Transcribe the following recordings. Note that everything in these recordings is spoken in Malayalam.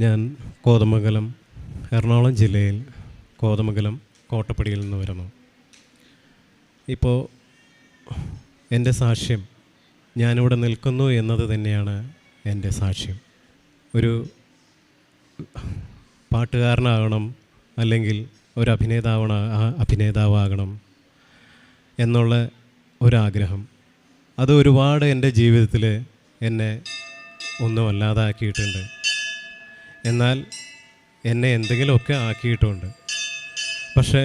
ഞാൻ കോതമംഗലം, എറണാകുളം ജില്ലയിൽ കോതമംഗലം കോട്ടപ്പടിയിൽ നിന്ന് വരുന്നു. ഇപ്പോൾ എൻ്റെ സാക്ഷ്യം, ഞാനിവിടെ നിൽക്കുന്നു എന്നത് തന്നെയാണ് എൻ്റെ സാക്ഷ്യം. ഒരു പാട്ടുകാരനാകണം, അല്ലെങ്കിൽ ഒരു അഭിനേതാവാകണം എന്നുള്ള ഒരാഗ്രഹം, അത് ഒരുപാട് എൻ്റെ ജീവിതത്തിൽ എന്നെ ഒന്നും അല്ലാതാക്കിയിട്ടുണ്ട്. എന്നാൽ എന്നെ എന്തെങ്കിലുമൊക്കെ ആക്കിയിട്ടുമുണ്ട്. പക്ഷേ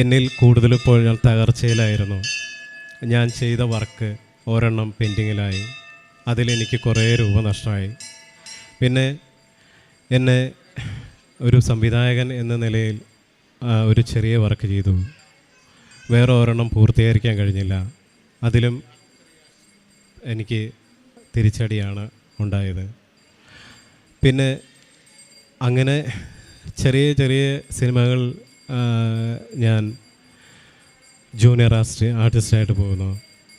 എന്നിൽ കൂടുതലിപ്പോൾ ഞാൻ തകർച്ചയിലായിരുന്നു. ഞാൻ ചെയ്ത വർക്ക് ഒരെണ്ണം പെൻഡിങ്ങിലായി. അതിലെനിക്ക് കുറേ രൂപ നഷ്ടമായി. പിന്നെ എന്നെ ഒരു സംവിധായകൻ എന്ന നിലയിൽ ഒരു ചെറിയ വർക്ക് ചെയ്തു. വേറെ ഒരെണ്ണം പൂർത്തീകരിക്കാൻ കഴിഞ്ഞില്ല. അതിലും എനിക്ക് തിരിച്ചടിയാണ് ഉണ്ടായത്. പിന്നെ അങ്ങനെ ചെറിയ ചെറിയ സിനിമകൾ ഞാൻ ജൂനിയർ ആർട്ടിസ്റ്റായിട്ട്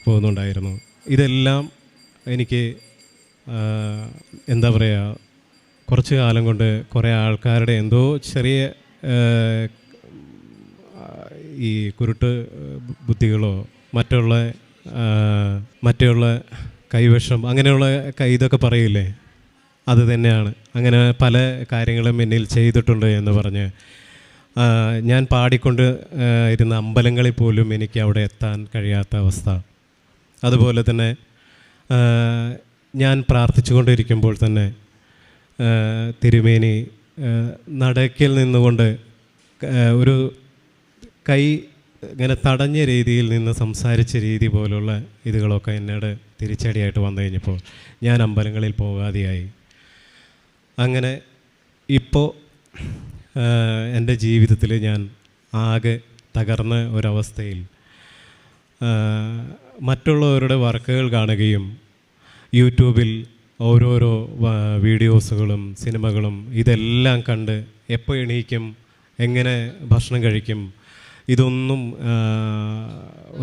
പോകുന്നുണ്ടായിരുന്നു. ഇതെല്ലാം എനിക്ക് എന്താ പറയുക, കുറച്ച് കാലം കൊണ്ട് കുറേ ആൾക്കാരുടെ എന്തോ ചെറിയ ഈ കുരുട്ട് ബുദ്ധികളോ മറ്റുള്ള കൈവശം അങ്ങനെയുള്ള ഇതൊക്കെ പറയില്ലേ, അത് തന്നെയാണ്. അങ്ങനെ പല കാര്യങ്ങളും എന്നിൽ ചെയ്തിട്ടുണ്ട് എന്ന് പറഞ്ഞ് ഞാൻ പാടിക്കൊണ്ട് ഇരുന്ന അമ്പലങ്ങളിൽ പോലും എനിക്ക് അവിടെ എത്താൻ കഴിയാത്ത അവസ്ഥ. അതുപോലെ തന്നെ ഞാൻ പ്രാർത്ഥിച്ചു കൊണ്ടിരിക്കുമ്പോൾ തന്നെ തിരുമേനി നടക്കിൽ നിന്നുകൊണ്ട് ഒരു കൈ ഇങ്ങനെ തടഞ്ഞ രീതിയിൽ നിന്ന് സംസാരിച്ച രീതി പോലുള്ള ഇതുകളൊക്കെ എന്നോട് തിരിച്ചടിയായിട്ട് വന്നു കഴിഞ്ഞപ്പോൾ ഞാൻ അമ്പലങ്ങളിൽ പോകാതെയായി. അങ്ങനെ ഇപ്പോൾ എൻ്റെ ജീവിതത്തിൽ ഞാൻ ആകെ തകർന്ന ഒരവസ്ഥയിൽ മറ്റുള്ളവരുടെ വർക്കുകൾ കാണുകയും യൂട്യൂബിൽ ഓരോരോ വീഡിയോസുകളും സിനിമകളും ഇതെല്ലാം കണ്ട് എപ്പോൾ എണീക്കും, എങ്ങനെ ഭക്ഷണം കഴിക്കും, ഇതൊന്നും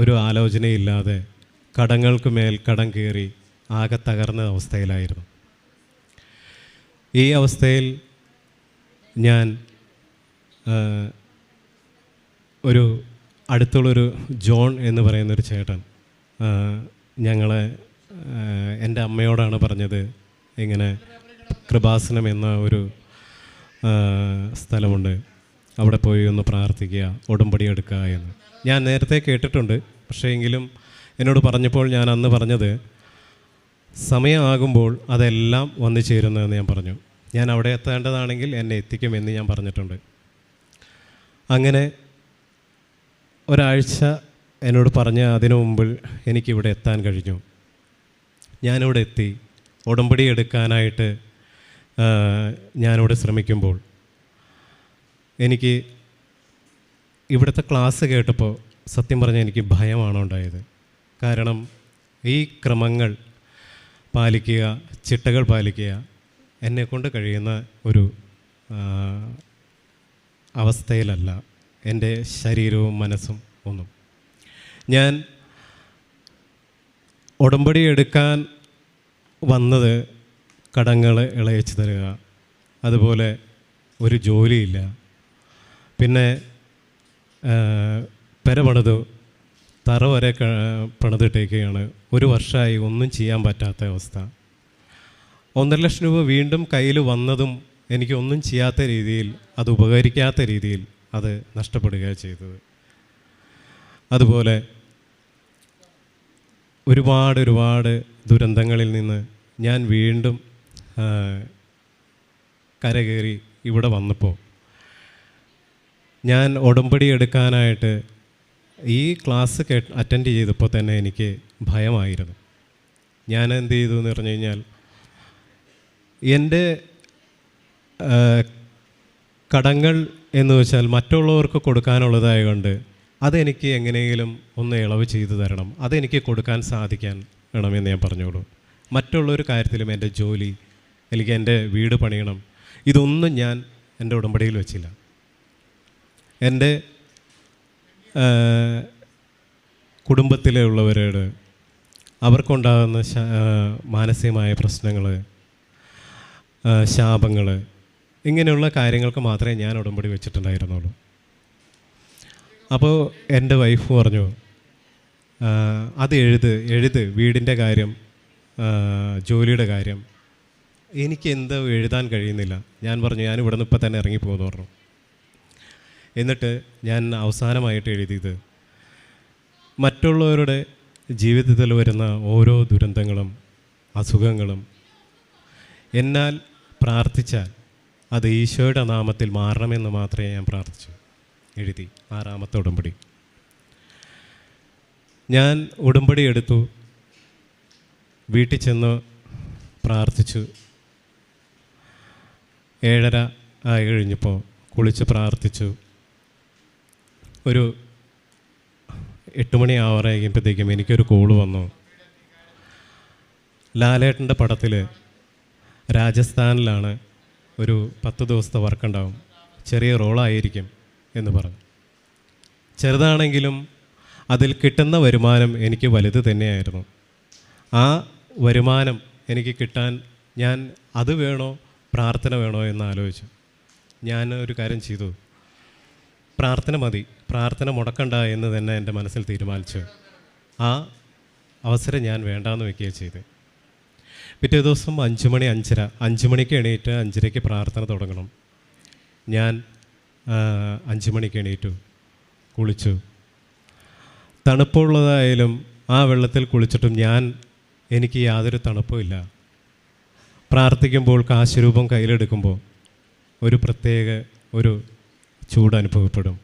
ഒരു ആലോചനയില്ലാതെ കടങ്ങൾക്ക് മേൽ കടം കയറി ആകെ തകർന്ന അവസ്ഥയിലായിരുന്നു. ഈ അവസ്ഥയിൽ ഞാൻ ഒരു അടുത്തുള്ളൊരു ജോൺ എന്ന് പറയുന്നൊരു ചേട്ടൻ എൻ്റെ അമ്മയോടാണ് പറഞ്ഞത്, ഇങ്ങനെ കൃപാസനം എന്ന ഒരു സ്ഥലമുണ്ട്, അവിടെ പോയി ഒന്ന് പ്രാർത്ഥിക്കുക, ഉടമ്പടി എടുക്കുക എന്ന്. ഞാൻ നേരത്തെ കേട്ടിട്ടുണ്ട്. പക്ഷേ എങ്കിലും എന്നോട് പറഞ്ഞപ്പോൾ ഞാൻ അന്ന് പറഞ്ഞത്, സമയമാകുമ്പോൾ അതെല്ലാം വന്നു ചേരുന്നതെന്ന് ഞാൻ പറഞ്ഞു. ഞാൻ അവിടെ എത്തേണ്ടതാണെങ്കിൽ എന്നെ എത്തിക്കുമെന്ന് ഞാൻ പറഞ്ഞിട്ടുണ്ട്. അങ്ങനെ ഒരാഴ്ച എന്നോട് പറഞ്ഞ അതിനു മുമ്പിൽ എനിക്കിവിടെ എത്താൻ കഴിഞ്ഞു. ഞാനിവിടെ എത്തി ഉടമ്പടി എടുക്കാനായിട്ട് ഞാനിവിടെ ശ്രമിക്കുമ്പോൾ എനിക്ക് ഇവിടുത്തെ ക്ലാസ് കേട്ടപ്പോൾ സത്യം പറഞ്ഞാൽ എനിക്ക് ഭയമാണ് ഉണ്ടായത്. കാരണം ഈ ക്രമങ്ങൾ പാലിക്കുക, ചിട്ടകൾ പാലിക്കുക എന്നെക്കൊണ്ട് കഴിയുന്ന ഒരു അവസ്ഥയിലല്ല എൻ്റെ ശരീരവും മനസ്സും ഒന്നും. ഞാൻ ഉടമ്പടി എടുക്കാൻ വന്നത് കടങ്ങൾ ഇളയച്ചു തരിക, അതുപോലെ ഒരു ജോലിയില്ല, പിന്നെ പെര പണിതു തറ വരെ പണിതിട്ടേക്കുകയാണ്. 1 വർഷമായി ഒന്നും ചെയ്യാൻ പറ്റാത്ത അവസ്ഥ. 1.5 ലക്ഷം രൂപ വീണ്ടും കയ്യിൽ വന്നതും എനിക്കൊന്നും ചെയ്യാത്ത രീതിയിൽ, അത് ഉപകരിക്കാത്ത രീതിയിൽ അത് നഷ്ടപ്പെടുകയാണ് ചെയ്തത്. അതുപോലെ ഒരുപാട് ദുരന്തങ്ങളിൽ നിന്ന് ഞാൻ വീണ്ടും കരകയറി ഇവിടെ വന്നപ്പോൾ ഞാൻ ഉടമ്പടി എടുക്കാനായിട്ട് ഈ ക്ലാസ് അറ്റൻഡ് ചെയ്തപ്പോൾ തന്നെ എനിക്ക് ഭയമായിരുന്നു. ഞാൻ എന്ത് ചെയ്തു എന്ന് പറഞ്ഞു കഴിഞ്ഞാൽ, എൻ്റെ കടങ്ങൾ എന്ന് വെച്ചാൽ മറ്റുള്ളവർക്ക് കൊടുക്കാനുള്ളതായതുകൊണ്ട് അതെനിക്ക് എങ്ങനെയെങ്കിലും ഒന്ന് ഇളവ് ചെയ്തു തരണം, അതെനിക്ക് കൊടുക്കാൻ സാധിക്കാൻ വേണമെന്ന് ഞാൻ പറഞ്ഞോളൂ. മറ്റുള്ളൊരു കാര്യത്തിലും എൻ്റെ ജോലി, എനിക്ക് എൻ്റെ വീട് പണിയണം, ഇതൊന്നും ഞാൻ എൻ്റെ ഉടമ്പടിയിൽ വെച്ചില്ല. എൻ്റെ കുടുംബത്തിലുള്ളവരോട് അവർക്കുണ്ടാകുന്ന മാനസികമായ പ്രശ്നങ്ങൾ, ശാപങ്ങൾ, ഇങ്ങനെയുള്ള കാര്യങ്ങൾക്ക് മാത്രമേ ഞാൻ ഉടമ്പടി വെച്ചിട്ടുണ്ടായിരുന്നുള്ളൂ. അപ്പോൾ എൻ്റെ വൈഫ് പറഞ്ഞു, അത് എഴുത് വീടിൻ്റെ കാര്യം, ജോലിയുടെ കാര്യം. എനിക്ക് എന്തോ എഴുതാൻ കഴിയുന്നില്ല. ഞാൻ പറഞ്ഞു, ഞാൻ ഇവിടെ നിന്ന് ഇപ്പം തന്നെ ഇറങ്ങിപ്പോകുമെന്ന് പറഞ്ഞു. എന്നിട്ട് ഞാൻ അവസാനമായിട്ട് എഴുതിയത്, മറ്റുള്ളവരുടെ ജീവിതത്തിൽ വരുന്ന ഓരോ ദുരന്തങ്ങളും അസുഖങ്ങളും എന്നാൽ പ്രാർത്ഥിച്ചാൽ അത് ഈശോയുടെ നാമത്തിൽ മാറണമെന്ന് മാത്രമേ ഞാൻ പ്രാർത്ഥിച്ചു. എഴുതി 6ാമത്തെ ഉടമ്പടി. ഞാൻ ഉടമ്പടി എടുത്തു, വീട്ടിൽ ചെന്ന് പ്രാർത്ഥിച്ചു. 7:30 ആയി കഴിഞ്ഞപ്പോൾ കുളിച്ച് പ്രാർത്ഥിച്ചു. ഒരു 8 മണി ആവാറായപ്പോഴത്തേക്കും എനിക്കൊരു കോള് വന്നു. ലാലേട്ടൻ്റെ പടത്തിൽ രാജസ്ഥാനിലാണ്, ഒരു 10 ദിവസത്തെ വർക്കുണ്ടാവും, ചെറിയ റോളായിരിക്കും എന്ന് പറഞ്ഞു. ചെറുതാണെങ്കിലും അതിൽ കിട്ടുന്ന വരുമാനം എനിക്ക് വലുത് തന്നെയായിരുന്നു. ആ വരുമാനം എനിക്ക് കിട്ടാൻ ഞാൻ അത് വേണോ പ്രാർത്ഥന വേണോ എന്ന് ആലോചിച്ചു. ഞാൻ ഒരു കാര്യം ചെയ്തു, പ്രാർത്ഥന മതി, പ്രാർത്ഥന മുടക്കണ്ട എന്ന് തന്നെ എൻ്റെ മനസ്സിൽ തീരുമാനിച്ചു. ആ അവസരം ഞാൻ വേണ്ടാന്ന് വെക്കുകയാണ് ചെയ്തത്. പിറ്റേ ദിവസം 5 മണി 5:30, 5 മണിക്ക് എണീറ്റ് 5:30 പ്രാർത്ഥന തുടങ്ങണം. ഞാൻ 5 മണിക്ക് എണീറ്റു, കുളിച്ചു. തണുപ്പുള്ളതായാലും ആ വെള്ളത്തിൽ കുളിച്ചിട്ടും എനിക്ക് യാതൊരു തണുപ്പും ഇല്ല. പ്രാർത്ഥിക്കുമ്പോൾ കാശുരൂപം കയ്യിലെടുക്കുമ്പോൾ ഒരു പ്രത്യേക ഒരു ചൂട് അനുഭവപ്പെടും.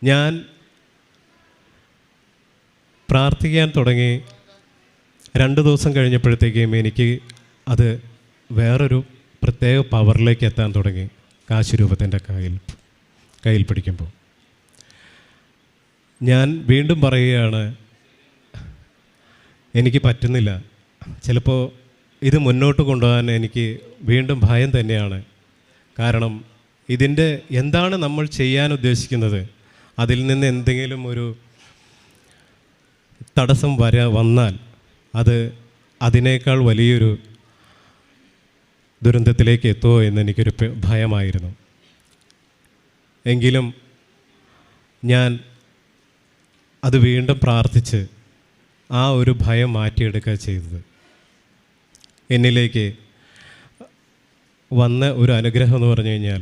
ഞാൻ പ്രാർത്ഥിക്കാൻ തുടങ്ങി 2 ദിവസം കഴിഞ്ഞപ്പോഴത്തേക്കും എനിക്ക് അത് വേറൊരു പ്രത്യേക പവറിലേക്ക് എത്താൻ തുടങ്ങി. കാശുരൂപത്തിൻ്റെ കയ്യിൽ പിടിക്കുമ്പോൾ ഞാൻ വീണ്ടും പറയുകയാണ്, എനിക്ക് പറ്റുന്നില്ല. ചിലപ്പോൾ ഇത് മുന്നോട്ട് കൊണ്ടുപോകാൻ എനിക്ക് വീണ്ടും ഭയം തന്നെയാണ്. കാരണം ഇതിൻ്റെ എന്താണ് നമ്മൾ ചെയ്യാൻ ഉദ്ദേശിക്കുന്നത്, അതിൽ നിന്ന് എന്തെങ്കിലും ഒരു തടസ്സം വന്നാൽ അത് അതിനേക്കാൾ വലിയൊരു ദുരന്തത്തിലേക്ക് എത്തുമോ എന്നെനിക്കൊരു ഭയമായിരുന്നു. എങ്കിലും ഞാൻ അത് വീണ്ടും പ്രാർത്ഥിച്ച് ആ ഒരു ഭയം മാറ്റിയെടുക്കുക ചെയ്തത്. എന്നിലേക്ക് വന്ന ഒരു അനുഗ്രഹം എന്ന് പറഞ്ഞു കഴിഞ്ഞാൽ,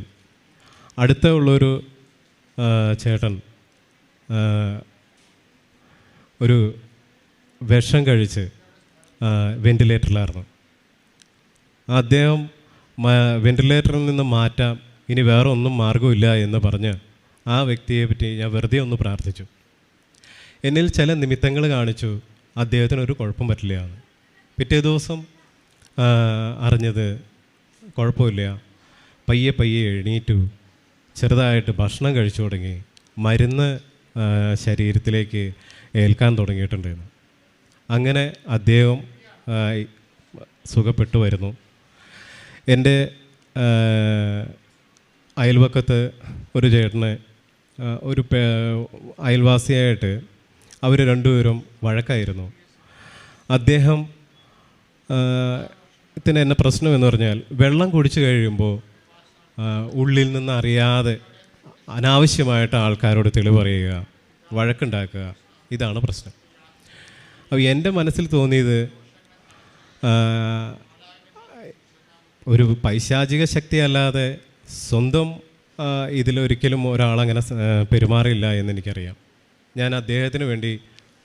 അടുത്ത ഉള്ളൊരു ചേട്ടൻ ഒരു വിഷം കഴിച്ച് വെൻറ്റിലേറ്ററിലായിരുന്നു. അദ്ദേഹം വെൻറ്റിലേറ്ററിൽ നിന്ന് മാറ്റാം, ഇനി വേറെ ഒന്നും മാർഗമില്ല എന്ന് പറഞ്ഞ് ആ വ്യക്തിയെ പറ്റി ഞാൻ വെറുതെ ഒന്ന് പ്രാർത്ഥിച്ചു. എന്നിൽ ചില നിമിത്തങ്ങൾ കാണിച്ചു അദ്ദേഹത്തിനൊരു കുഴപ്പം പറ്റില്ല എന്ന്. പിറ്റേ ദിവസം അറിഞ്ഞത് കുഴപ്പമില്ല, പയ്യെ എണീറ്റു, ചെറുതായിട്ട് ഭക്ഷണം കഴിച്ചു തുടങ്ങി, മരുന്ന് ശരീരത്തിലേക്ക് ഏൽക്കാൻ തുടങ്ങിയിട്ടുണ്ടായിരുന്നു. അങ്ങനെ അദ്ദേഹം സുഖപ്പെട്ടു വരുന്നു. എൻ്റെ അയൽവക്കത്ത് ഒരു ചേട്ടന് ഒരു അയൽവാസിയായിട്ട് അവർ രണ്ടുപേരും വഴക്കായിരുന്നു. അദ്ദേഹം ത്തിന് എന്നെ പ്രശ്നം എന്ന് പറഞ്ഞാൽ, വെള്ളം കുടിച്ചു കഴിയുമ്പോൾ ഉള്ളിൽ നിന്ന് അറിയാതെ അനാവശ്യമായിട്ട് ആൾക്കാരോട് തെളിവ് പറയുക, വഴക്കുണ്ടാക്കുക, ഇതാണ് പ്രശ്നം. അപ്പോൾ എൻ്റെ മനസ്സിൽ തോന്നിയത്, ഒരു പൈശാചിക ശക്തി അല്ലാതെ സ്വന്തം ഇതിലൊരിക്കലും ഒരാളങ്ങനെ പെരുമാറില്ല എന്നെനിക്കറിയാം. ഞാൻ അദ്ദേഹത്തിന് വേണ്ടി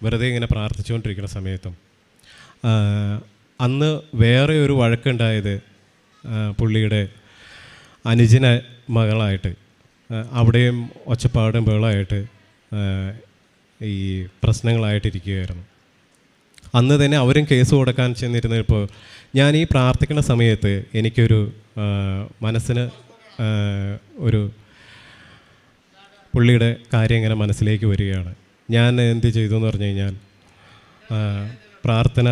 വെറുതെ ഇങ്ങനെ പ്രാർത്ഥിച്ചുകൊണ്ടിരിക്കുന്ന സമയത്തും അന്ന് വേറെ ഒരു വഴക്കുണ്ടായത് പുള്ളിയുടെ അനുജന മകളായിട്ട്, അവിടെയും ഒച്ചപ്പാടും ബഹളമായിട്ട് ഈ പ്രശ്നങ്ങളായിട്ടിരിക്കുകയായിരുന്നു. അന്ന് തന്നെ അവരും കേസ് കൊടുക്കാൻ ചെന്നിരുന്നപ്പോൾ ഞാൻ ഈ പ്രാർത്ഥിക്കുന്ന സമയത്ത് എനിക്കൊരു മനസ്സിന് ഒരു പുള്ളിയുടെ കാര്യം ഇങ്ങനെ മനസ്സിലേക്ക് വരികയാണ്. ഞാൻ എന്ത് ചെയ്തു എന്ന് പറഞ്ഞു കഴിഞ്ഞാൽ, പ്രാർത്ഥന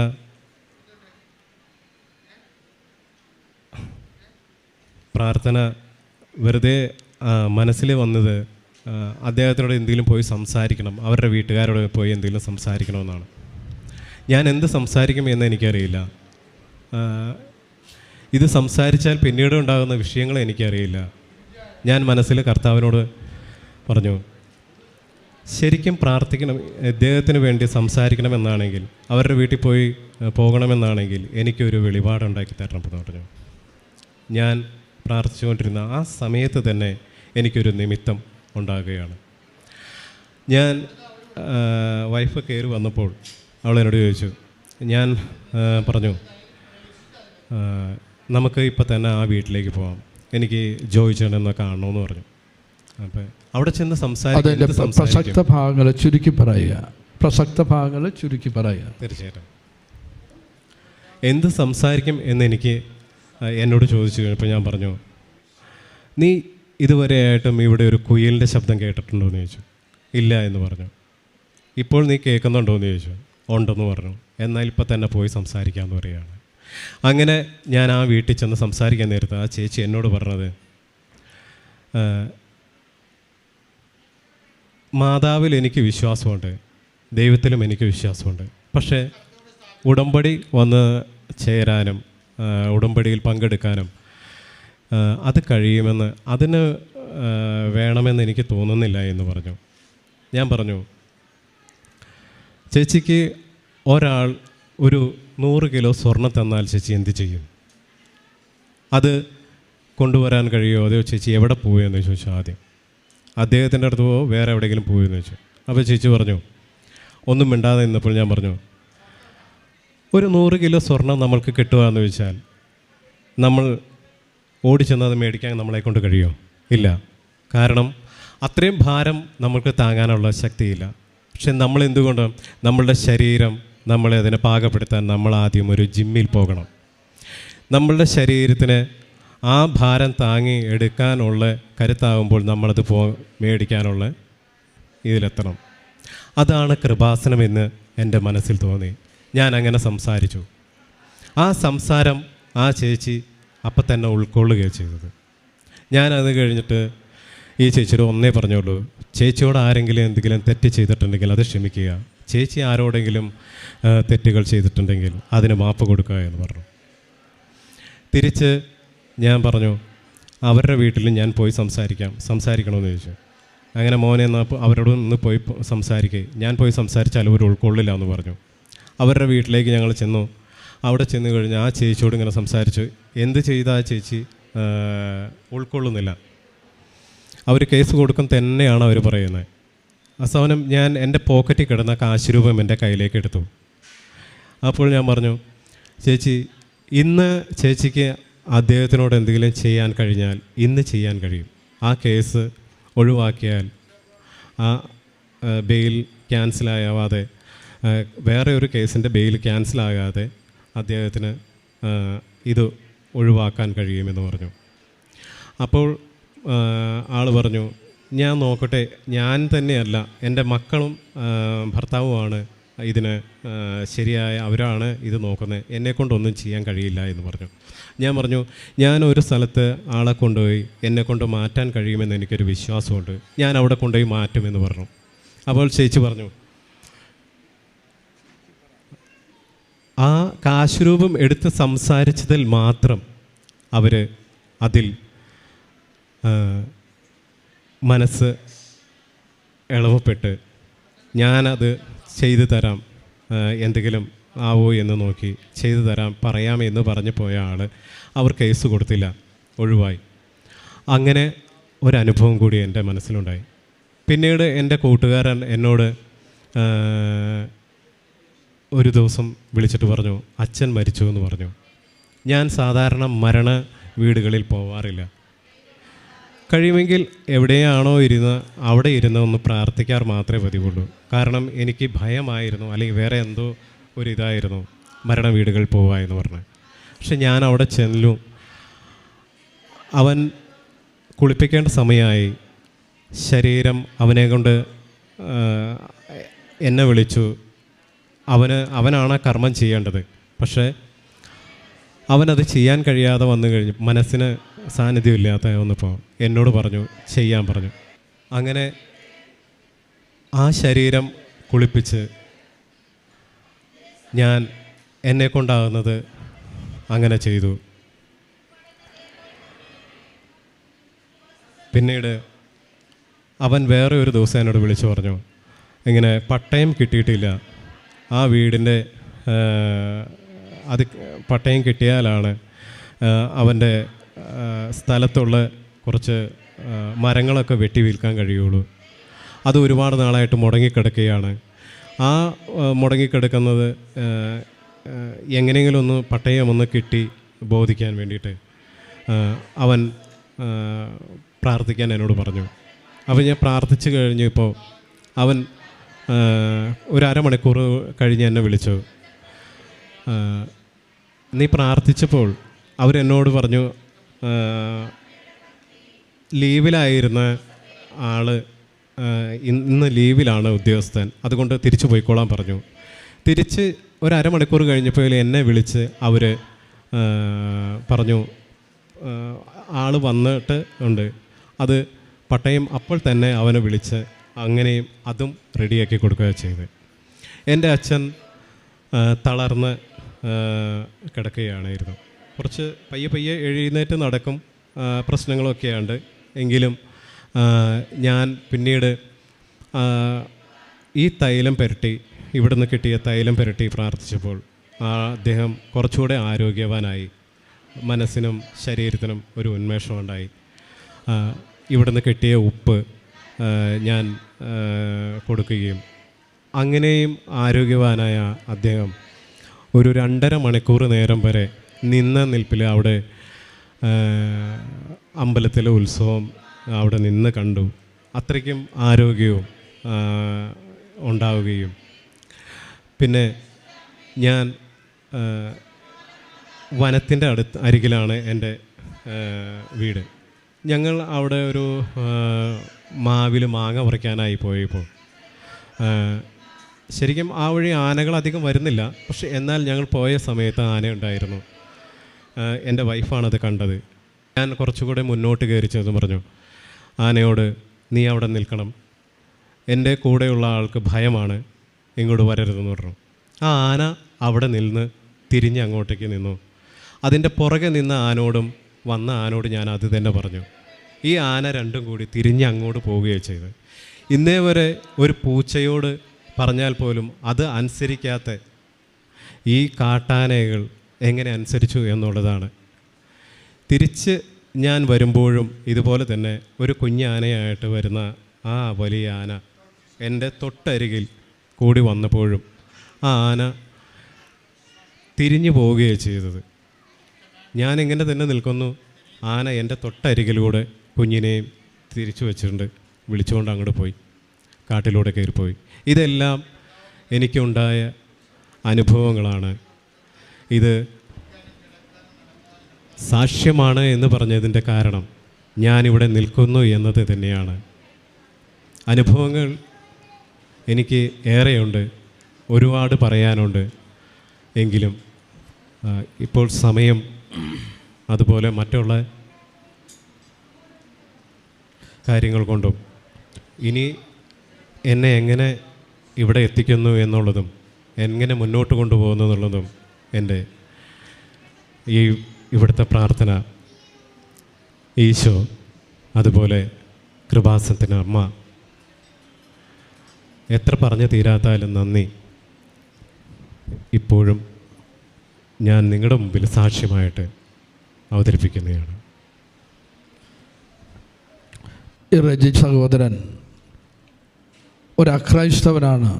വെറുതെ മനസ്സിൽ വന്നത് അദ്ദേഹത്തിനോട് എന്തെങ്കിലും പോയി സംസാരിക്കണം, അവരുടെ വീട്ടുകാരോട് പോയി എന്തെങ്കിലും സംസാരിക്കണമെന്നാണ്. ഞാൻ എന്ത് സംസാരിക്കും എന്ന് എനിക്കറിയില്ല. ഇത് സംസാരിച്ചാൽ പിന്നീട് ഉണ്ടാകുന്ന വിഷയങ്ങൾ എനിക്കറിയില്ല. ഞാൻ മനസ്സിൽ കർത്താവിനോട് പറഞ്ഞു, ശരിക്കും പ്രാർത്ഥിക്കണം, ഇദ്ദേഹത്തിന് വേണ്ടി സംസാരിക്കണമെന്നാണെങ്കിൽ, അവരുടെ വീട്ടിൽ പോയി പോകണമെന്നാണെങ്കിൽ എനിക്കൊരു വെളിപാടുണ്ടാക്കി തരണമെന്ന് പറഞ്ഞു. ഞാൻ പ്രാർത്ഥിച്ചുകൊണ്ടിരുന്ന ആ സമയത്ത് തന്നെ എനിക്കൊരു നിമിത്തം ഉണ്ടാകുകയാണ്. ഞാൻ വൈഫ് കയറി വന്നപ്പോൾ അവൾ എന്നോട് ചോദിച്ചു, ഞാൻ പറഞ്ഞു നമുക്ക് ഇപ്പം തന്നെ ആ വീട്ടിലേക്ക് പോകാം, എനിക്ക് ജോയി ചേട്ടനെ കാണണമെന്ന് പറഞ്ഞു. അപ്പം അവിടെ ചെന്ന് പ്രസക്ത ഭാഗങ്ങൾ ചുരുക്കി പറയുക. തീർച്ചയായിട്ടും എന്ത് സംസാരിക്കും എന്നെനിക്ക് എന്നോട് ചോദിച്ചു കഴിഞ്ഞപ്പോൾ ഞാൻ പറഞ്ഞു, നീ ഇതുവരെയായിട്ടും ഇവിടെ ഒരു കുയിലിൻ്റെ ശബ്ദം കേട്ടിട്ടുണ്ടോ എന്ന് ചോദിച്ചു. ഇല്ല എന്ന് പറഞ്ഞു. ഇപ്പോൾ നീ കേൾക്കുന്നുണ്ടോ എന്ന് ചോദിച്ചു. ഉണ്ടെന്ന് പറഞ്ഞു. എന്നാൽ ഇപ്പം തന്നെ പോയി സംസാരിക്കാമെന്ന് പറയുകയാണ്. അങ്ങനെ ഞാൻ ആ വീട്ടിൽ ചെന്ന് സംസാരിക്കാൻ നേരത്ത് ആ ചേച്ചി എന്നോട് പറഞ്ഞത്, മാതാവിൽ എനിക്ക് വിശ്വാസമുണ്ട്, ദൈവത്തിലും എനിക്ക് വിശ്വാസമുണ്ട്. പക്ഷേ ഉടമ്പടി വന്ന് ചേരാനും ഉടമ്പടിയിൽ പങ്കെടുക്കാനും അത് കഴിയുമെന്ന്, അതിന് വേണമെന്ന് എനിക്ക് തോന്നുന്നില്ല എന്ന് പറഞ്ഞു. ഞാൻ പറഞ്ഞു, ചേച്ചിക്ക് ഒരാൾ ഒരു 100 കിലോ സ്വർണ്ണം തന്നാൽ ചേച്ചി എന്ത് ചെയ്യും? അത് കൊണ്ടുവരാൻ കഴിയുമോ? അതോ ചേച്ചി എവിടെ പോവുകയെന്ന് ചോദിച്ചു. ആദ്യം അദ്ദേഹത്തിൻ്റെ അടുത്ത് പോവോ വേറെ എവിടെയെങ്കിലും പോവുമെന്ന് ചോദിച്ചു. അപ്പോൾ ചേച്ചി പറഞ്ഞു, ഒന്നും മിണ്ടാതെ നിന്നപ്പോൾ ഞാൻ പറഞ്ഞു, ഒരു 100 കിലോ സ്വർണം നമ്മൾക്ക് കിട്ടുക എന്ന് ചോദിച്ചാൽ നമ്മൾ ഓടിച്ചെന്നത് മേടിക്കാൻ നമ്മളെ കൊണ്ട് കഴിയുമോ? ഇല്ല. കാരണം അത്രയും ഭാരം നമ്മൾക്ക് താങ്ങാനുള്ള ശക്തിയില്ല. പക്ഷെ നമ്മൾ എന്തുകൊണ്ട് നമ്മളുടെ ശരീരം നമ്മളെ അതിനെ പാകപ്പെടുത്താൻ നമ്മൾ ആദ്യം ഒരു ജിമ്മിൽ പോകണം. നമ്മളുടെ ശരീരത്തിന് ആ ഭാരം താങ്ങി എടുക്കാനുള്ള കരുത്താകുമ്പോൾ നമ്മളത് മേടിക്കാനുള്ള ഇതിലെത്തണം. അതാണ് കൃപാസനമെന്ന് എൻ്റെ മനസ്സിൽ തോന്നി. ഞാൻ അങ്ങനെ സംസാരിച്ചു. ആ സംസാരം ആ ചേച്ചി അപ്പം തന്നെ ഉൾക്കൊള്ളുകയാണ് ചെയ്തത്. ഞാനത് കഴിഞ്ഞിട്ട് ഈ ചേച്ചിയോട് ഒന്നേ പറഞ്ഞുള്ളൂ, ചേച്ചിയോട് ആരെങ്കിലും എന്തെങ്കിലും തെറ്റ് ചെയ്തിട്ടുണ്ടെങ്കിൽ അത് ക്ഷമിക്കുക, ചേച്ചി ആരോടെങ്കിലും തെറ്റുകൾ ചെയ്തിട്ടുണ്ടെങ്കിൽ അതിന് മാപ്പ് കൊടുക്കുക എന്ന് പറഞ്ഞു. തിരിച്ച് ഞാൻ പറഞ്ഞു, അവരുടെ വീട്ടിൽ ഞാൻ പോയി സംസാരിക്കണമെന്ന് ചോദിച്ചു. അങ്ങനെ മോനെ അവരോട് ഒന്ന് പോയി ഞാൻ പോയി സംസാരിച്ചാൽ അവർ ഉൾക്കൊള്ളില്ല എന്ന് പറഞ്ഞു. അവരുടെ വീട്ടിലേക്ക് ഞങ്ങൾ ചെന്നു. അവിടെ ചെന്ന് കഴിഞ്ഞ് ആ ചേച്ചിയോട് ഇങ്ങനെ സംസാരിച്ചു. എന്ത് ചെയ്താൽ ആ ചേച്ചി ഉൾക്കൊള്ളുന്നില്ല. അവർ കേസ് കൊടുക്കും തന്നെയാണ് അവർ പറയുന്നത്. അവസാനം ഞാൻ എൻ്റെ പോക്കറ്റിൽ കിടന്ന കാശ് രൂപം എൻ്റെ കയ്യിലേക്ക് എടുത്തു. അപ്പോൾ ഞാൻ പറഞ്ഞു, ചേച്ചി ഇന്ന് ചേച്ചിക്ക് അദ്ദേഹത്തിനോട് എന്തെങ്കിലും ചെയ്യാൻ കഴിഞ്ഞാൽ ഇന്ന് ചെയ്യാൻ കഴിയും. ആ കേസ് ഒഴിവാക്കിയാൽ ആ ബെയിൽ ക്യാൻസലാവാതെ, വേറെ ഒരു കേസിൻ്റെ ബെയിൽ ക്യാൻസലാകാതെ അദ്ദേഹത്തിന് ഇത് ഒഴിവാക്കാൻ കഴിയുമെന്ന് പറഞ്ഞു. അപ്പോൾ ആൾ പറഞ്ഞു, ഞാൻ നോക്കട്ടെ, ഞാൻ തന്നെയല്ല, എൻ്റെ മക്കളും ഭർത്താവുമാണ് ഇതിന് ശരിയായ, അവരാണ് ഇത് നോക്കുന്നത്, എന്നെക്കൊണ്ടൊന്നും ചെയ്യാൻ കഴിയില്ല എന്ന് പറഞ്ഞു. ഞാൻ പറഞ്ഞു, ഞാനൊരു സ്ഥലത്ത് ആളെ കൊണ്ടുപോയി എന്നെക്കൊണ്ട് മാറ്റാൻ കഴിയുമെന്ന് എനിക്കൊരു വിശ്വാസമുണ്ട്, ഞാൻ അവിടെ കൊണ്ടുപോയി മാറ്റുമെന്ന് പറഞ്ഞു. അപ്പോൾ ചേച്ചി പറഞ്ഞു, ആ കാശുരൂപം എടുത്ത് സംസാരിച്ചതിൽ മാത്രം അവർ അതിൽ മനസ്സ് ഇളവപ്പെട്ട് ഞാനത് ചെയ്തു തരാം, എന്തെങ്കിലും ആവോ എന്ന് നോക്കി ചെയ്തു തരാം പറയാമെന്ന് പറഞ്ഞു പോയ ആൾ അവർ കേസ് കൊടുത്തില്ല, ഒഴിവായി. അങ്ങനെ ഒരനുഭവം കൂടി എൻ്റെ മനസ്സിലുണ്ടായി. പിന്നീട് എൻ്റെ കൂട്ടുകാരൻ എന്നോട് ഒരു ദിവസം വിളിച്ചിട്ട് പറഞ്ഞു, അച്ഛൻ മരിച്ചു എന്ന് പറഞ്ഞു. ഞാൻ സാധാരണ മരണ വീടുകളിൽ പോവാറില്ല. കഴിയുമെങ്കിൽ എവിടെയാണോ അവിടെ ഇരുന്ന് ഒന്ന് പ്രാർത്ഥിക്കാറ് മാത്രമേ പതിവുള്ളൂ. കാരണം എനിക്ക് ഭയമായിരുന്നു, അല്ലെങ്കിൽ വേറെ എന്തോ ഒരു ഇതായിരുന്നു മരണ വീടുകളിൽ പോവുക എന്ന് പറഞ്ഞു. പക്ഷെ ഞാൻ അവിടെ ചെല്ലും. അവൻ കുളിപ്പിക്കേണ്ട സമയമായി, ശരീരം അവനെ കൊണ്ട് എന്നെ വിളിച്ചു. അവനാണ് ആ കർമ്മം ചെയ്യേണ്ടത്. പക്ഷേ അവനത് ചെയ്യാൻ കഴിയാതെ വന്നു കഴിഞ്ഞു, മനസ്സിന് സാന്നിധ്യമില്ലാത്ത വന്നപ്പോൾ എന്നോട് പറഞ്ഞു ചെയ്യാൻ പറഞ്ഞു. അങ്ങനെ ആ ശരീരം കുളിപ്പിച്ച് ഞാൻ എന്നെക്കൊണ്ടാകുന്നത് അങ്ങനെ ചെയ്തു. പിന്നീട് അവൻ വേറെ ഒരു ദിവസം എന്നോട് വിളിച്ചു പറഞ്ഞു, ഇങ്ങനെ പട്ടയം കിട്ടിയിട്ടില്ല, ആ വീടിൻ്റെ അത് പട്ടയം കിട്ടിയാലാണ് അവൻ്റെ സ്ഥലത്തുള്ള കുറച്ച് മരങ്ങളൊക്കെ വെട്ടി വിൽക്കാൻ കഴിയുള്ളൂ. അത് ഒരുപാട് നാളായിട്ട് മുടങ്ങിക്കിടക്കുകയാണ്. ആ മുടങ്ങിക്കിടക്കുന്നത് എങ്ങനെയെങ്കിലും ഒന്ന് പട്ടയം ഒന്ന് കിട്ടി ബോധിക്കാൻ വേണ്ടിയിട്ട് അവൻ പ്രാർത്ഥിക്കാൻ എന്നോട് പറഞ്ഞു. അപ്പോൾ ഞാൻ പ്രാർത്ഥിച്ചു കഴിഞ്ഞപ്പോൾ അവൻ ഒരു അരമണിക്കൂർ കഴിഞ്ഞ് എന്നെ വിളിച്ചു. നീ പ്രാർത്ഥിച്ചപ്പോൾ അവരെന്നോട് പറഞ്ഞു, ലീവിലായിരുന്ന ആൾ ഇന്ന് ലീവിലാണ് ഉദ്യോഗസ്ഥൻ, അതുകൊണ്ട് തിരിച്ചു പോയിക്കോളാൻ പറഞ്ഞു. തിരിച്ച് ഒരു അരമണിക്കൂർ കഴിഞ്ഞപ്പോൾ എന്നെ വിളിച്ച് അവർ പറഞ്ഞു, ആൾ വന്നിട്ട് ഉണ്ട്, അത് പട്ടയം അപ്പോൾ തന്നെ അവനെ വിളിച്ച് അങ്ങനെയും അതും റെഡിയാക്കി കൊടുക്കുക ചെയ്ത്. എൻ്റെ അച്ഛൻ തളർന്ന് കിടക്കുകയായിരുന്നു. കുറച്ച് പയ്യെ എഴുന്നേറ്റ് നടക്കും, പ്രശ്നങ്ങളൊക്കെയുണ്ട്. എങ്കിലും ഞാൻ പിന്നീട് ഈ തൈലം പുരട്ടി, ഇവിടുന്ന് കിട്ടിയ തൈലം പുരട്ടി പ്രാർത്ഥിച്ചപ്പോൾ അദ്ദേഹം കുറച്ചുകൂടെ ആരോഗ്യവാനായി, മനസ്സിനും ശരീരത്തിനും ഒരു ഉന്മേഷമുണ്ടായി. ഇവിടുന്ന് കിട്ടിയ ഉപ്പ് ഞാൻ കൊടുക്കുകയും അങ്ങനെയും ആരോഗ്യവാനായ അദ്ദേഹം ഒരു 2.5 മണിക്കൂർ നേരം വരെ നിന്ന നിൽപ്പിൽ അവിടെ അമ്പലത്തിലെ ഉത്സവം അവിടെ നിന്ന് കണ്ടു. അത്രയ്ക്കും ആരോഗ്യവും ഉണ്ടാവുകയും പിന്നെ ഞാൻ വനത്തിൻ്റെ അരികിലാണ് എൻ്റെ വീട്. ഞങ്ങൾ അവിടെ ഒരു മാവിൽ മാങ്ങ പറിക്കാനായി പോയപ്പോൾ ശരിക്കും ആ വഴി ആനകൾ അധികം വരുന്നില്ല, പക്ഷെ എന്നാൽ ഞങ്ങൾ പോയ സമയത്ത് ആന ഉണ്ടായിരുന്നു. എൻ്റെ വൈഫാണത് കണ്ടത്. ഞാൻ കുറച്ചുകൂടെ മുന്നോട്ട് കയറി ചെന്ന് പറഞ്ഞു ആനയോട്, നീ അവിടെ നിൽക്കണം, എൻ്റെ കൂടെയുള്ള ആൾക്ക് ഭയമാണ്, ഇങ്ങോട്ട് വരരുതെന്ന് പറഞ്ഞു. ആ ആന അവിടെ നിന്ന് തിരിഞ്ഞ് അങ്ങോട്ടേക്ക് നിന്നു. അതിൻ്റെ പുറകെ നിന്ന ആനോടും വന്ന ആനോട് ഞാൻ അത് തന്നെ പറഞ്ഞു. ഈ ആന രണ്ടും കൂടി തിരിഞ്ഞ് അങ്ങോട്ട് പോവുകയാണ് ചെയ്തത്. ഇന്നേ വരെ ഒരു പൂച്ചയോട് പറഞ്ഞാൽ പോലും അത് അനുസരിക്കാത്ത ഈ കാട്ടാനകൾ എങ്ങനെ അനുസരിച്ചു എന്നുള്ളതാണ്. തിരിച്ച് ഞാൻ വരുമ്പോഴും ഇതുപോലെ തന്നെ ഒരു കുഞ്ഞാനയായിട്ട് വരുന്ന ആ വലിയ ആന എൻ്റെ തൊട്ടരികിൽ കൂടി വന്നപ്പോഴും ആ ആന തിരിഞ്ഞു പോവുകയാണ് ചെയ്തത്. ഞാനിങ്ങനെ തന്നെ നിൽക്കുന്നു, ആന എൻ്റെ തൊട്ടരികിലൂടെ കുഞ്ഞിനെയും തിരിച്ചു വെച്ചിട്ടുണ്ട്, വിളിച്ചുകൊണ്ട് അങ്ങോട്ട് പോയി, കാട്ടിലൂടെ കയറിപ്പോയി. ഇതെല്ലാം എനിക്കുണ്ടായ അനുഭവങ്ങളാണ്. ഇത് സാക്ഷ്യമാണ് എന്ന് പറഞ്ഞതിൻ്റെ കാരണം ഞാനിവിടെ നിൽക്കുന്നു എന്നത് തന്നെയാണ്. അനുഭവങ്ങൾ എനിക്ക് ഏറെയുണ്ട്, ഒരുപാട് പറയാനുണ്ട്. എങ്കിലും ഇപ്പോൾ സമയം അതുപോലെ മറ്റുള്ള കാര്യങ്ങൾ കൊണ്ടും ഇനി എന്നെ എങ്ങനെ ഇവിടെ എത്തിക്കുന്നു എന്നുള്ളതും എങ്ങനെ മുന്നോട്ട് കൊണ്ടുപോകുന്നു എന്നുള്ളതും എൻ്റെ ഇവിടുത്തെ പ്രാർത്ഥന, ഈശോ, അതുപോലെ കൃപാസനത്തിന് അമ്മ, എത്ര പറഞ്ഞു തീരാത്താലും നന്ദി. ഇപ്പോഴും ഞാൻ നിങ്ങളുടെ മുമ്പിൽ സാക്ഷ്യമായിട്ട് അവതരിപ്പിക്കുന്നതാണ്. ഈ റജി സഹോദരൻ ഒരു അക്രൈസ്തവനാണ്.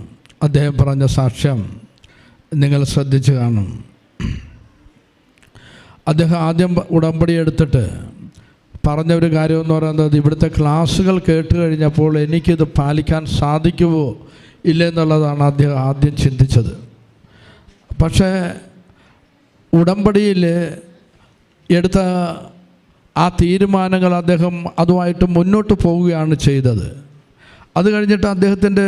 അദ്ദേഹം പറഞ്ഞ സാക്ഷ്യം നിങ്ങൾ ശ്രദ്ധിച്ച് കാണും. അദ്ദേഹം ആദ്യം ഉടമ്പടി എടുത്തിട്ട് പറഞ്ഞ ഒരു കാര്യമെന്ന് പറയുന്നത്, ഇവിടുത്തെ ക്ലാസ്സുകൾ കേട്ട് കഴിഞ്ഞപ്പോൾ എനിക്കിത് പാലിക്കാൻ സാധിക്കുമോ ഇല്ലെന്നുള്ളതാണ് അദ്ദേഹം ആദ്യം ചിന്തിച്ചത്. പക്ഷേ ഉടമ്പടിയിൽ എടുത്ത ആ തീരുമാനങ്ങൾ അദ്ദേഹം അതുമായിട്ട് മുന്നോട്ട് പോവുകയാണ് ചെയ്തത്. അത് കഴിഞ്ഞിട്ട് അദ്ദേഹത്തിൻ്റെ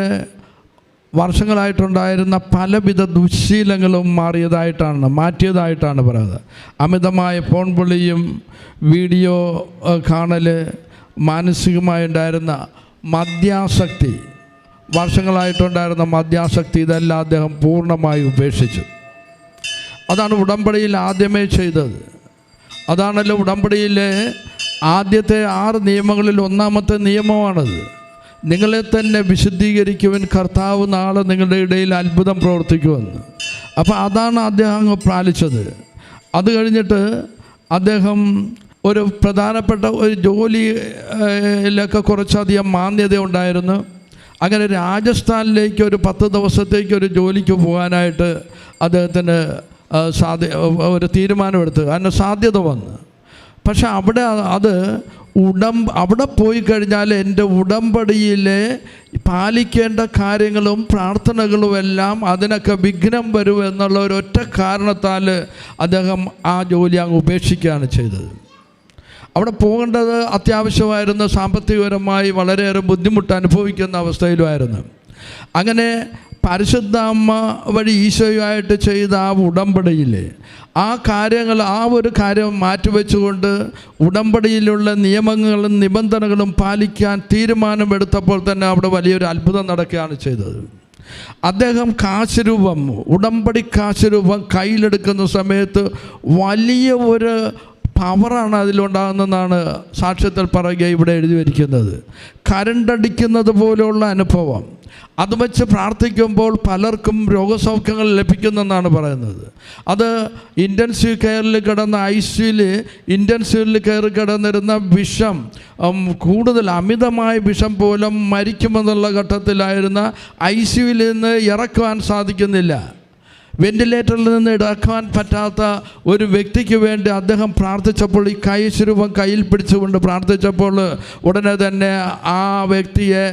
വർഷങ്ങളായിട്ടുണ്ടായിരുന്ന പലവിധ ദുശ്ശീലങ്ങളും മാറ്റിയതായിട്ടാണ് പറയുന്നത്. അമിതമായ ഫോൺ വിളിയും വീഡിയോ കാണൽ, മാനസികമായി ഉണ്ടായിരുന്ന മദ്യാസക്തി, വർഷങ്ങളായിട്ടുണ്ടായിരുന്ന മദ്യാസക്തി, ഇതെല്ലാം അദ്ദേഹം പൂർണ്ണമായി ഉപേക്ഷിച്ചു. അതാണ് ഉടമ്പടിയിൽ ആദ്യമേ ചെയ്തത്. അതാണല്ലോ ഉടമ്പടിയിൽ ആദ്യത്തെ 6 നിയമങ്ങളിൽ ഒന്നാമത്തെ നിയമമാണത്. നിങ്ങളെ തന്നെ വിശുദ്ധീകരിക്കുവാൻ കർത്താവ് നാളെ നിങ്ങളുടെ ഇടയിൽ അത്ഭുതം പ്രവർത്തിക്കുമെന്ന്. അപ്പോൾ അതാണ് അദ്ദേഹം അങ്ങ് പാലിച്ചത്. അത് കഴിഞ്ഞിട്ട് അദ്ദേഹം ഒരു പ്രധാനപ്പെട്ട ഒരു ജോലിയിലൊക്കെ കുറച്ചധികം മാന്യത ഉണ്ടായിരുന്നു. അങ്ങനെ രാജസ്ഥാനിലേക്ക് ഒരു 10 ദിവസത്തേക്ക് ഒരു ജോലിക്ക് പോകാനായിട്ട് അദ്ദേഹത്തിന് ഒരു തീരുമാനമെടുത്ത്, അതിന് സാധ്യത വന്നു. പക്ഷെ അവിടെ പോയി കഴിഞ്ഞാൽ എൻ്റെ ഉടമ്പടിയിലെ പാലിക്കേണ്ട കാര്യങ്ങളും പ്രാർത്ഥനകളും എല്ലാം അതിനൊക്കെ വിഘ്നം വരും എന്നുള്ള ഒരൊറ്റ കാരണത്താൽ അദ്ദേഹം ആ ജോലി അങ്ങ് ഉപേക്ഷിക്കുകയാണ് ചെയ്തത്. അവിടെ പോകേണ്ടത് അത്യാവശ്യമായിരുന്നു. സാമ്പത്തികപരമായി വളരെയേറെ ബുദ്ധിമുട്ട് അനുഭവിക്കുന്ന അവസ്ഥയിലുമായിരുന്നു. അങ്ങനെ പരിശുദ്ധ അമ്മ വഴി ഈശോയുമായിട്ട് ചെയ്ത ആ ഉടമ്പടിയിൽ ആ ഒരു കാര്യം മാറ്റിവെച്ചുകൊണ്ട് ഉടമ്പടിയിലുള്ള നിയമങ്ങളും നിബന്ധനകളും പാലിക്കാൻ തീരുമാനമെടുത്തപ്പോൾ തന്നെ അവിടെ വലിയൊരു അത്ഭുതം നടക്കുകയാണ് ചെയ്തത്. അദ്ദേഹം ഉടമ്പടി കാശുരൂപം കയ്യിലെടുക്കുന്ന സമയത്ത് വലിയ ഒരു പവറാണ് അതിലുണ്ടാകുന്നതെന്നാണ് സാക്ഷ്യത്തിൽ പറയുക ഇവിടെ എഴുതി വരിക്കുന്നത്. കരണ്ടടിക്കുന്നത് പോലെയുള്ള അനുഭവം. അത് വെച്ച് പ്രാർത്ഥിക്കുമ്പോൾ പലർക്കും രോഗസൗഖ്യങ്ങൾ ലഭിക്കുന്നെന്നാണ് പറയുന്നത്. അത് ഇൻറ്റൻസീവ് കെയറിൽ കിടന്ന ഇൻറ്റൻസീവിൽ കയറി കിടന്നിരുന്ന വിഷം, കൂടുതൽ അമിതമായ വിഷം പോലും മരിക്കുമെന്നുള്ള ഘട്ടത്തിലായിരുന്ന ICUവിൽ നിന്ന് ഇറക്കുവാൻ സാധിക്കുന്നില്ല. വെന്റിലേറ്ററിൽ നിന്ന് ഇറക്കാൻ പറ്റാത്ത ഒരു വ്യക്തിക്ക് വേണ്ടി അദ്ദേഹം പ്രാർത്ഥിച്ചപ്പോൾ, ഈ കൈശുരൂപം കയ്യിൽ പിടിച്ചുകൊണ്ട് പ്രാർത്ഥിച്ചപ്പോൾ ഉടനെ തന്നെ ആ വ്യക്തിയെ